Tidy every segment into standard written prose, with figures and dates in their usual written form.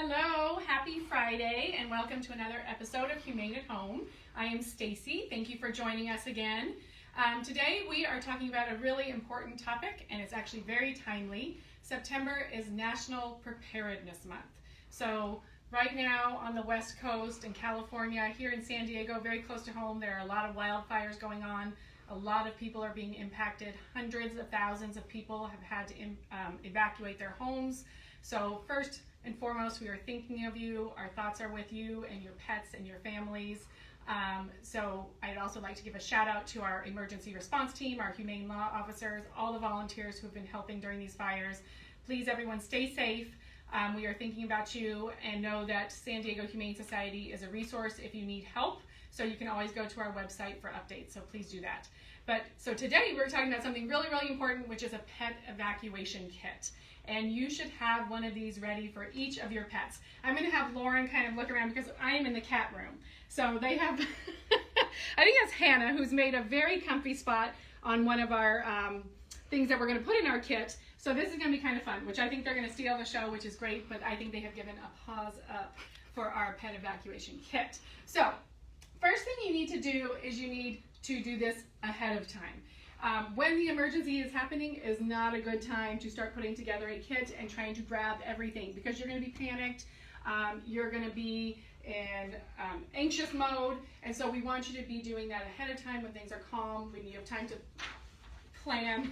Hello, happy Friday, and welcome to another episode of Humane at Home. I am Stacy. Thank you for joining us again. Today we are talking about a really important topic, and it's actually very timely. September is National Preparedness Month. So right now on the West Coast in California, here in San Diego, very close to home, there are a lot of wildfires going on. A lot of people are being impacted. Hundreds of thousands of people have had to evacuate their homes. So first and foremost, we are thinking of you. Our thoughts are with you and your pets and your families. So I'd also like to give a shout out to our emergency response team, our humane law officers, all the volunteers who have been helping during these fires. Please, everyone, stay safe. We are thinking about you, and know that San Diego Humane Society is a resource if you need help. So you can always go to our website for updates, so please do that. So today we're talking about something really, really important, which is a pet evacuation kit. And you should have one of these ready for each of your pets. I'm going to have Lauren kind of look around because I am in the cat room. So they have, I think that's Hannah, who's made a very comfy spot on one of our things that we're going to put in our kit. So this is going to be kind of fun, which I think they're going to steal the show, which is great, but I think they have given a pause up for our pet evacuation kit. So first thing you need to do is you need to do this ahead of time. When the emergency is happening is not a good time to start putting together a kit and trying to grab everything, because you're going to be panicked, you're going to be in anxious mode, and so we want you to be doing that ahead of time when things are calm, when you have time to plan,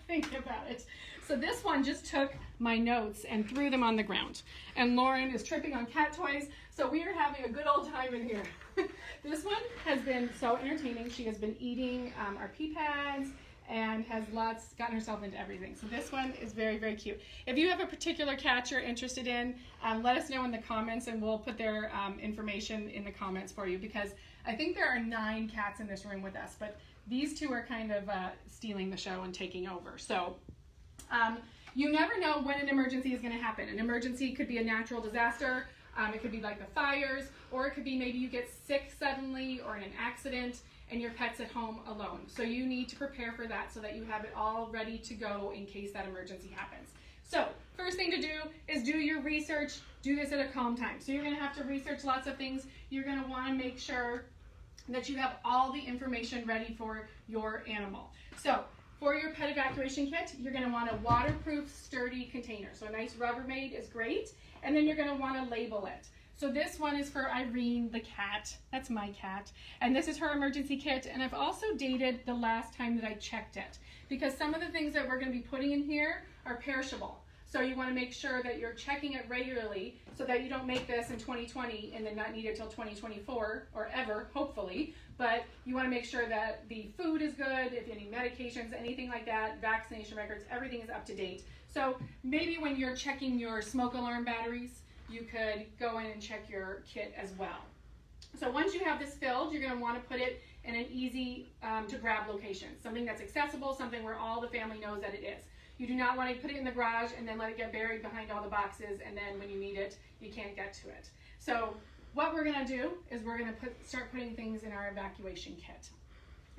think about it. So this one just took my notes and threw them on the ground, and Lauren is tripping on cat toys, so we are having a good old time in here. This one has been so entertaining. She has been eating our pee pads and has gotten herself into everything. So this one is very, very cute. If you have a particular cat you're interested in, let us know in the comments, and we'll put their information in the comments for you, because I think there are 9 cats in this room with us, but these two are kind of stealing the show and taking over. So you never know when an emergency is going to happen. An emergency could be a natural disaster. It could be like the fires, or it could be maybe you get sick suddenly or in an accident and your pet's at home alone. So you need to prepare for that so that you have it all ready to go in case that emergency happens. So first thing to do is do your research. Do this at a calm time. So you're going to have to research lots of things. You're going to want to make sure that you have all the information ready for your animal. So for your pet evacuation kit, you're going to want a waterproof, sturdy container. So a nice Rubbermaid is great. And then you're going to want to label it. So this one is for Irene, the cat. That's my cat. And this is her emergency kit. And I've also dated the last time that I checked it, because some of the things that we're going to be putting in here are perishable. So you want to make sure that you're checking it regularly so that you don't make this in 2020 and then not need it till 2024 or ever, hopefully. But you want to make sure that the food is good, if any medications, anything like that, vaccination records, everything is up to date. So maybe when you're checking your smoke alarm batteries, you could go in and check your kit as well. So once you have this filled, you're going to want to put it in an easy to grab location, something that's accessible, something where all the family knows that it is. You do not want to put it in the garage and then let it get buried behind all the boxes, and then when you need it, you can't get to it. So what we're going to do is we're going to start putting things in our evacuation kit.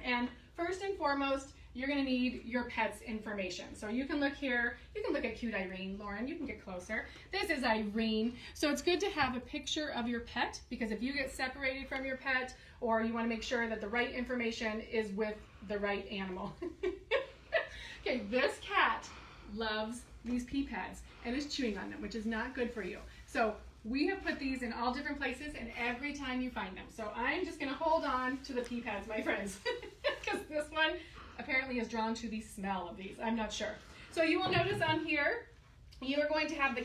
And first and foremost, you're going to need your pet's information. So you can look here, you can look at cute Irene. Lauren, you can get closer. This is Irene. So it's good to have a picture of your pet, because if you get separated from your pet, or you want to make sure that the right information is with the right animal. Okay, this cat loves these pee pads and is chewing on them, which is not good for you. So we have put these in all different places and every time you find them. So I'm just going to hold on to the pee pads, my friends, because this one apparently is drawn to the smell of these. I'm not sure. So you will notice on here, you are going to have the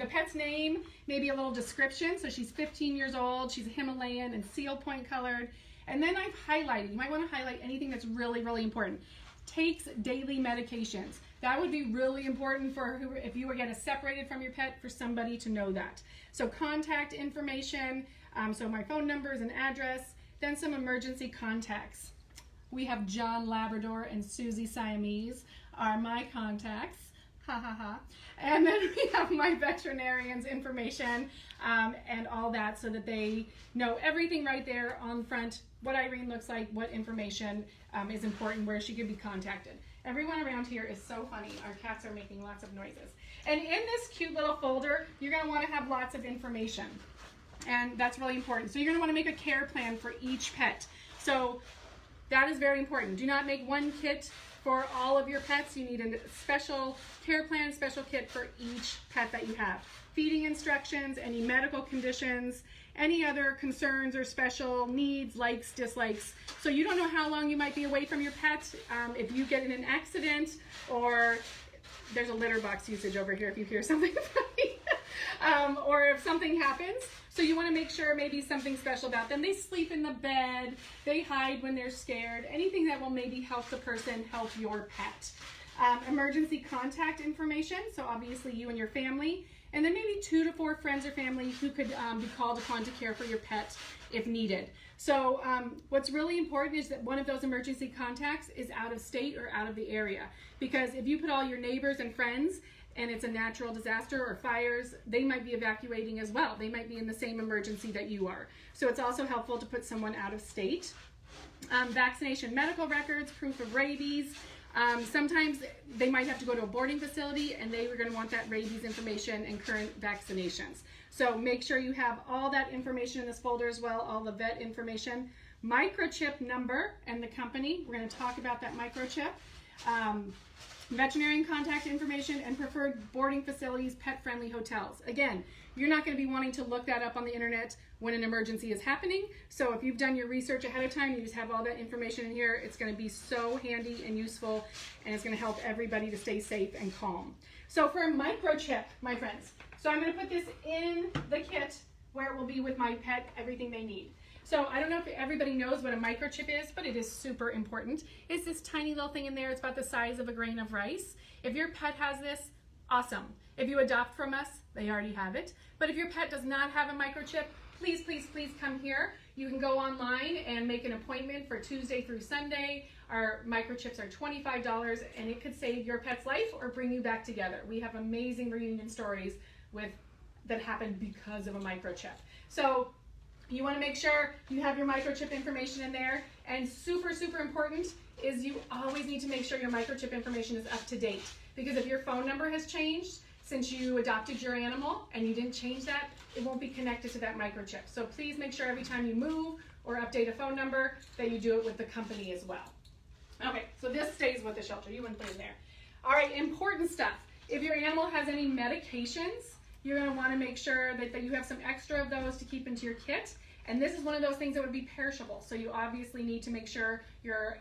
pet's name, maybe a little description. So she's 15 years old. She's a Himalayan and seal point colored. And then I've highlighted, you might want to highlight anything that's really, really important. Takes daily medications. That would be really important for if you were getting separated from your pet, for somebody to know that. So contact information, so my phone numbers and address, then some emergency contacts. We have John Labrador and Susie Siamese are my contacts. Ha ha ha. And then we have my veterinarian's information and all that so that they know everything right there on front, what Irene looks like, what information is important, where she could be contacted. Everyone around here is so funny. Our cats are making lots of noises. And in this cute little folder, you're going to want to have lots of information. And that's really important. So you're going to want to make a care plan for each pet. So that is very important. Do not make one kit for all of your pets. You need a special care plan, special kit for each pet that you have. Feeding instructions, any medical conditions, any other concerns or special needs, likes, dislikes. So you don't know how long you might be away from your pet. If you get in an accident, or there's a litter box usage over here if you hear something funny, or if something happens. So you want to make sure maybe something special about them. They sleep in the bed, they hide when they're scared, anything that will maybe help the person help your pet. Emergency contact information, so obviously you and your family, and then maybe 2 to 4 friends or family who could be called upon to care for your pet if needed. So what's really important is that one of those emergency contacts is out of state or out of the area, because if you put all your neighbors and friends and it's a natural disaster or fires, they might be evacuating as well. They might be in the same emergency that you are. So it's also helpful to put someone out of state. Vaccination medical records, proof of rabies. Sometimes they might have to go to a boarding facility and they were going to want that rabies information and current vaccinations. So make sure you have all that information in this folder as well, all the vet information. Microchip number and the company. We're going to talk about that microchip. Veterinarian contact information and preferred boarding facilities, pet-friendly hotels. Again, you're not going to be wanting to look that up on the internet when an emergency is happening. So if you've done your research ahead of time, you just have all that information in here. It's going to be so handy and useful, and it's going to help everybody to stay safe and calm. So for a microchip, my friends, so I'm going to put this in the kit where it will be with my pet, everything they need. So I don't know if everybody knows what a microchip is, but it is super important. It's this tiny little thing in there. It's about the size of a grain of rice. If your pet has this, awesome. If you adopt from us, they already have it. But if your pet does not have a microchip, please, please, please come here. You can go online and make an appointment for Tuesday through Sunday. Our microchips are $25, and it could save your pet's life or bring you back together. We have amazing reunion stories that happened because of a microchip. So you want to make sure you have your microchip information in there, and super, super important is you always need to make sure your microchip information is up to date, because if your phone number has changed since you adopted your animal and you didn't change that, it won't be connected to that microchip. So please make sure every time you move or update a phone number that you do it with the company as well. Okay, so this stays with the shelter. You wouldn't put it in there. All right, important stuff. If your animal has any medications, you're going to want to make sure that you have some extra of those to keep into your kit. And this is one of those things that would be perishable. So you obviously need to make sure you're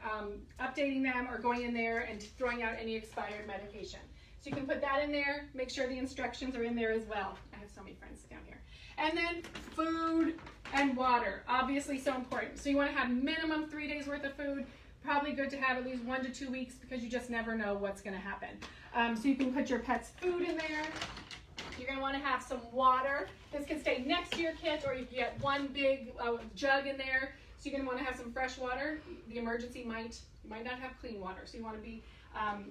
updating them or going in there and throwing out any expired medication. So you can put that in there. Make sure the instructions are in there as well. I have so many friends down here. And then food and water, obviously so important. So you want to have minimum 3 days worth of food. Probably good to have at least 1 to 2 weeks, because you just never know what's going to happen. So you can put your pet's food in there. You're going to want to have some water. This can stay next to your kit, or you can get one big jug in there. So you're going to want to have some fresh water. The emergency you might not have clean water, so you want to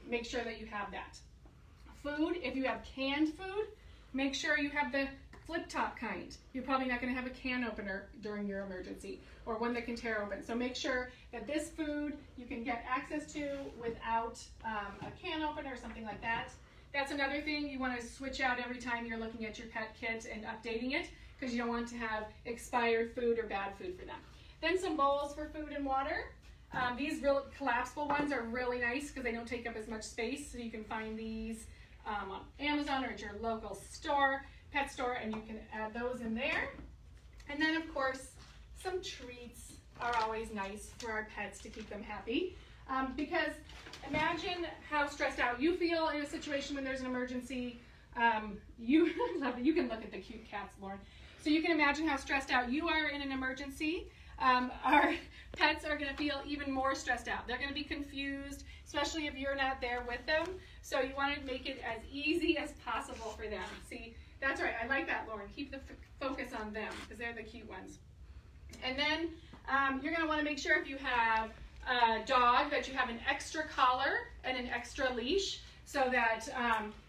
make sure that you have that. Food, if you have canned food, make sure you have the flip top kind. You're probably not going to have a can opener during your emergency, or one that can tear open. So make sure that this food you can get access to without a can opener or something like that. That's another thing you want to switch out every time you're looking at your pet kit and updating it, because you don't want to have expired food or bad food for them. Then some bowls for food and water. These real collapsible ones are really nice because they don't take up as much space. So you can find these on Amazon or at your local store, pet store, and you can add those in there. And then of course, some treats are always nice for our pets to keep them happy. Because imagine how stressed out you feel in a situation when there's an emergency. You can look at the cute cats, Lauren. So you can imagine how stressed out you are in an emergency. Our pets are going to feel even more stressed out. They're going to be confused, especially if you're not there with them. So you want to make it as easy as possible for them. See, that's right. I like that, Lauren. Keep the focus on them because they're the cute ones. And then you're going to want to make sure if you have a dog that you have an extra collar and an extra leash, so that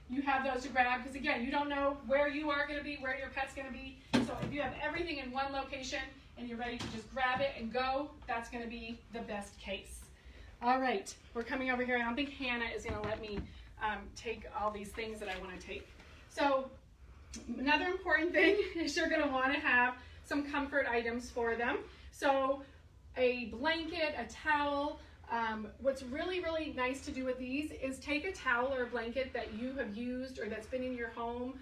you have those to grab, because again, you don't know where you are going to be, where your pet's going to be. So if you have everything in one location and you're ready to just grab it and go, that's going to be the best case. All right, we're coming over here. I don't think Hannah is going to let me take all these things that I want to take. So another important thing is you're going to want to have some comfort items for them. So a blanket, a towel. What's really, really nice to do with these is take a towel or a blanket that you have used or that's been in your home,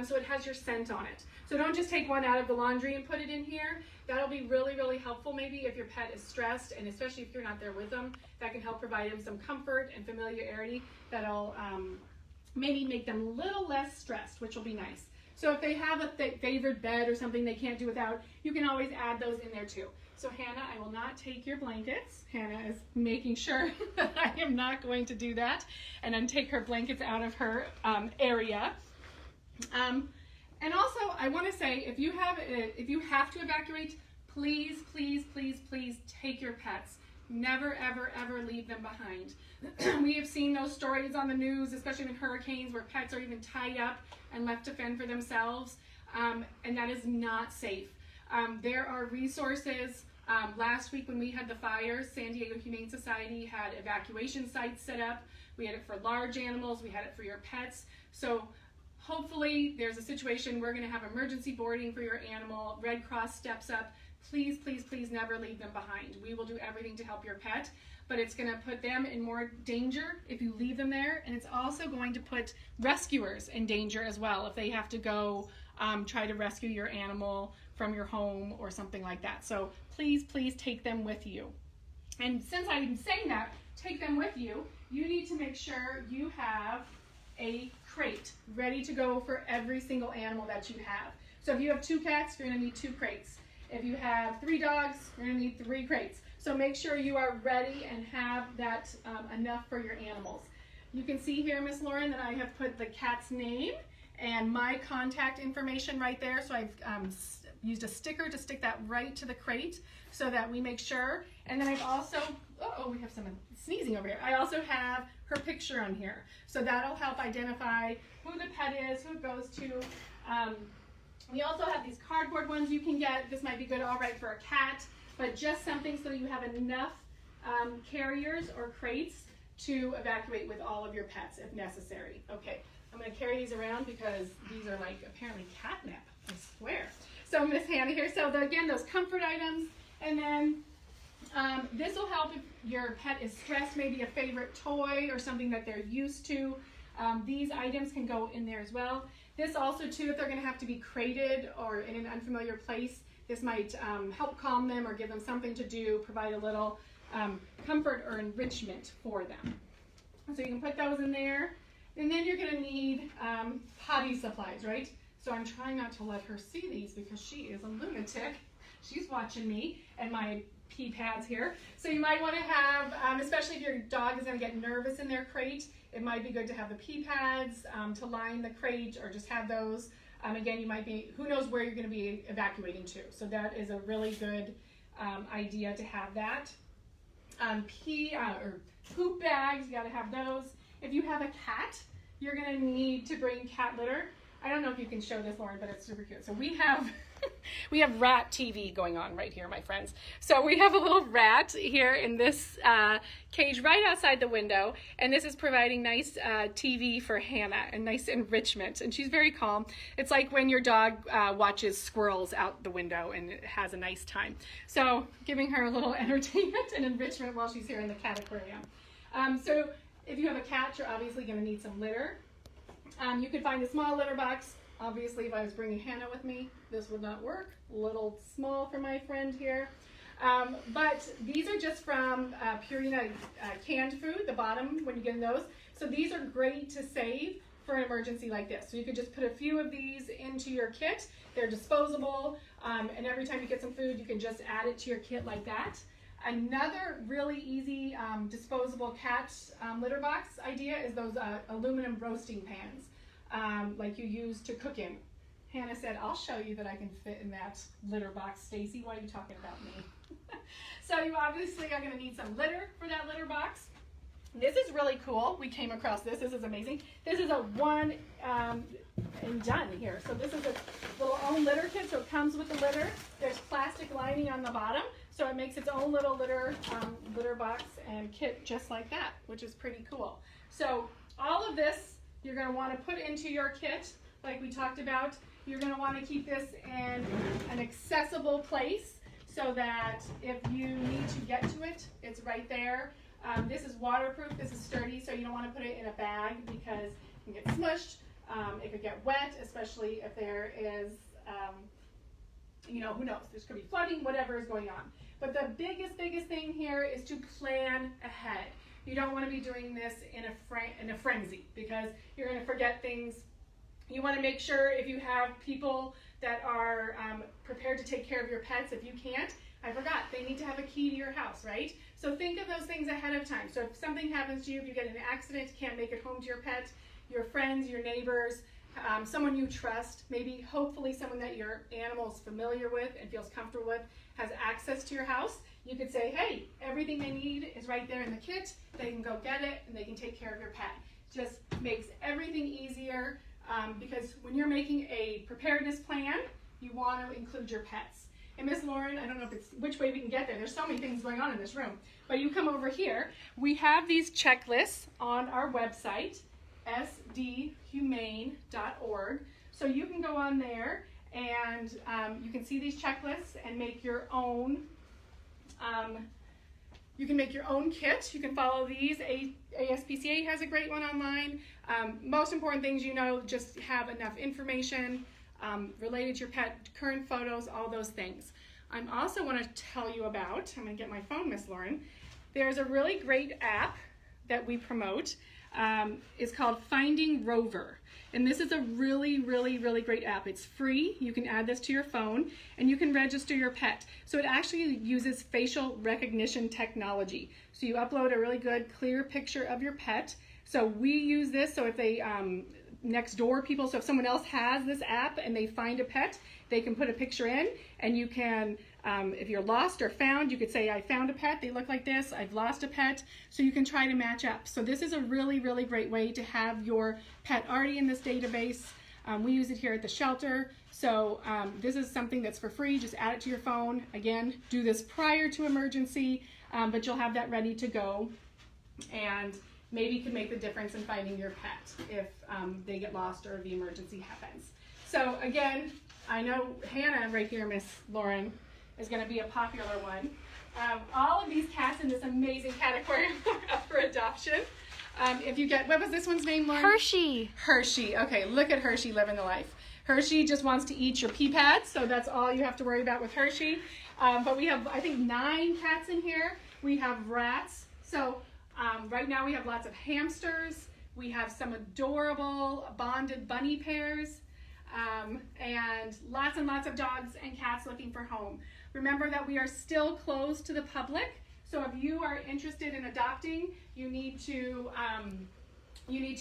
so it has your scent on it. So don't just take one out of the laundry and put it in here. That'll be really, really helpful maybe if your pet is stressed, and especially if you're not there with them. That can help provide them some comfort and familiarity that'll maybe make them a little less stressed, which will be nice. So if they have a favorite bed or something they can't do without, you can always add those in there too. So Hannah, I will not take your blankets. Hannah is making sure that I am not going to do that and then take her blankets out of her area. And also, I want to say, if you have to evacuate, please, please, please, please take your pets. Never, ever, ever leave them behind. We have seen those stories on the news, especially in hurricanes, where pets are even tied up and left to fend for themselves, and that is not safe. There are resources. Last week when we had the fires, San Diego Humane Society had evacuation sites set up. We had it for large animals. We had it for your pets. So hopefully there's a situation we're going to have emergency boarding for your animal. Red Cross steps up. Please, please, please never leave them behind. We will do everything to help your pet, but it's going to put them in more danger if you leave them there, and it's also going to put rescuers in danger as well if they have to go try to rescue your animal from your home or something like that. So please, please take them with you. And since I'm saying that, take them with you, you need to make sure you have a crate ready to go for every single animal that you have. So if you have 2 cats, you're going to need 2 crates. If you have 3 dogs, you're going to need 3 crates. So make sure you are ready and have that enough for your animals. You can see here, Miss Lauren, that I have put the cat's name and my contact information right there. So I've used a sticker to stick that right to the crate so that we make sure. And then I've also, we have someone sneezing over here. I also have her picture on here. So that'll help identify who the pet is, who it goes to. We also have these cardboard ones you can get. This might be good, all right, for a cat, but just something so you have enough carriers or crates to evacuate with all of your pets if necessary. Okay, I'm going to carry these around because these are like apparently catnip, I swear. So Miss Hannah here. So again, those comfort items, and then this will help if your pet is stressed, maybe a favorite toy or something that they're used to. These items can go in there as well. This also too, if they're going to have to be crated or in an unfamiliar place, this might help calm them or give them something to do, provide a little comfort or enrichment for them. So you can put those in there. And then you're going to need potty supplies, right? So I'm trying not to let her see these because she is a lunatic. She's watching me and my pee pads here. So you might want to have, especially if your dog is going to get nervous in their crate, it might be good to have the pee pads to line the crate, or just have those. Again, you might be, who knows where you're going to be evacuating to. So that is a really good idea to have that. Pee or poop bags, you got to have those. If you have a cat, you're going to need to bring cat litter. I don't know if you can show this, Lauren, but it's super cute. So we have we have rat TV going on right here, my friends. So we have a little rat here in this cage right outside the window, and this is providing nice TV for Hannah and nice enrichment, and she's very calm. It's like when your dog watches squirrels out the window and it has a nice time. So giving her a little entertainment and enrichment while she's here in the cat aquarium. So if you have a cat, you're obviously going to need some litter. You could find a small litter box. Obviously, if I was bringing Hannah with me, this would not work. A little small for my friend here. But these are just from Purina canned food, the bottom when you get in those. So these are great to save for an emergency like this. So you could just put a few of these into your kit. They're disposable, and every time you get some food, you can just add it to your kit like that. Another really easy disposable cat litter box idea is those aluminum roasting pans, like you use to cook in. Hannah said, I'll show you that I can fit in that litter box. Stacy, why are you talking about me? So you obviously are going to need some litter for that litter box. This is really cool. We came across this. This is amazing. This is a one and done here. So this is a little own litter kit. So it comes with the litter. There's plastic lining on the bottom. So it makes its own little litter box and kit just like that, which is pretty cool. So all of this you're going to want to put into your kit like we talked about. You're going to want to keep this in an accessible place so that if you need to get to it, it's right there. This is waterproof, this is sturdy, so you don't want to put it in a bag because it can get smushed, it could get wet, especially if there is, who knows, there could be flooding, whatever is going on. But the biggest thing here is to plan ahead. You don't want to be doing this in a frenzy because you're going to forget things. You want to make sure if you have people that are prepared to take care of your pets, if you can't, I forgot, they need to have a key to your house, right? So think of those things ahead of time. So if something happens to you, if you get in an accident, you can't make it home to your pet, your friends, your neighbors, someone you trust, maybe hopefully someone that your animal is familiar with and feels comfortable with, has access to your house, you could say, hey, everything they need is right there in the kit. They can go get it and they can take care of your pet. Just makes everything easier because when you're making a preparedness plan, you want to include your pets. And Miss Lauren, I don't know if it's which way we can get there. There's so many things going on in this room. But you come over here. We have these checklists on our website, sdhumane.org. So you can go on there and you can see these checklists and make your own. You can make your own kit. You can follow these. ASPCA has a great one online. Most important things, just have enough information related to your pet, current photos, all those things. I also want to tell you about, I'm going to get my phone, Miss Lauren. There's a really great app that we promote. It's called Finding Rover. And this is a really great app. It's free. You can add this to your phone and you can register your pet. So it actually uses facial recognition technology. So you upload a really good, clear picture of your pet. So we use this so if they next door people, so if someone else has this app and they find a pet, they can put a picture in and you can, if you're lost or found, you could say, I found a pet, they look like this, I've lost a pet, so you can try to match up. So this is a really great way to have your pet already in this database. We use it here at the shelter, so this is something that's for free. Just add it to your phone. Again, do this prior to emergency, but you'll have that ready to go and maybe can make the difference in finding your pet if they get lost or the emergency happens. So again, I know Hannah right here, Miss Lauren, is going to be a popular one. All of these cats in this amazing cat aquarium are up for adoption. If you get, what was this one's name, Lauren? Hershey. Hershey. Okay, look at Hershey living the life. Hershey just wants to eat your pee pads, so that's all you have to worry about with Hershey. But we have, I think, 9 cats in here. We have rats. So right now we have lots of hamsters. We have some adorable bonded bunny pairs. And lots of dogs and cats looking for home. Remember that we are still closed to the public. So if you are interested in adopting, you need to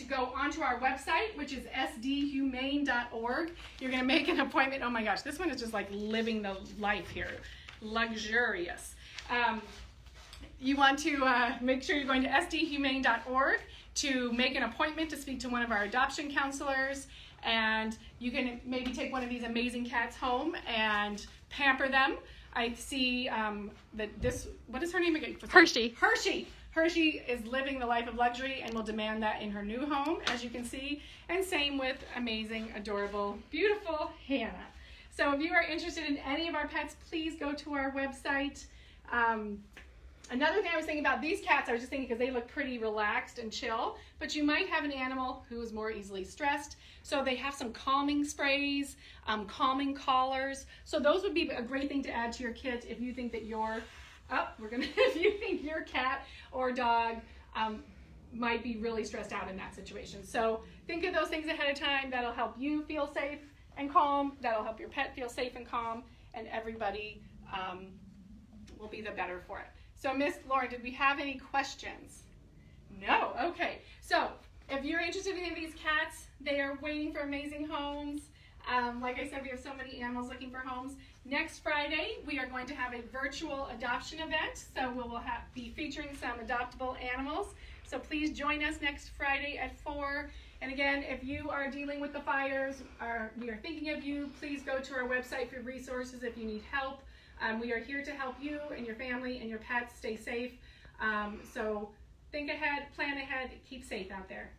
go onto our website, which is sdhumane.org. You're going to make an appointment. Oh my gosh, this one is just like living the life here. Luxurious. You want to make sure you're going to sdhumane.org to make an appointment to speak to one of our adoption counselors. And you can maybe take one of these amazing cats home and pamper them. I see that this, what is her name again? Hershey. Hershey is living the life of luxury and will demand that in her new home, as you can see. And same with amazing, adorable, beautiful Hannah. So if you are interested in any of our pets, please go to our website. Another thing I was thinking about these cats, I was just thinking because they look pretty relaxed and chill, but you might have an animal who is more easily stressed. So they have some calming sprays, calming collars. So those would be a great thing to add to your kit if you think that if you think your cat or dog might be really stressed out in that situation. So think of those things ahead of time. That'll help you feel safe and calm. That'll help your pet feel safe and calm, and everybody will be the better for it. So Miss Lauren, did we have any questions? No? Okay. So if you're interested in any of these cats, they are waiting for amazing homes. Like I said, we have so many animals looking for homes. Next Friday, we are going to have a virtual adoption event. So we will be featuring some adoptable animals. So please join us next Friday at 4. And again, if you are dealing with the fires, we are thinking of you. Please go to our website for resources if you need help. We are here to help you and your family and your pets stay safe. So think ahead, plan ahead, keep safe out there.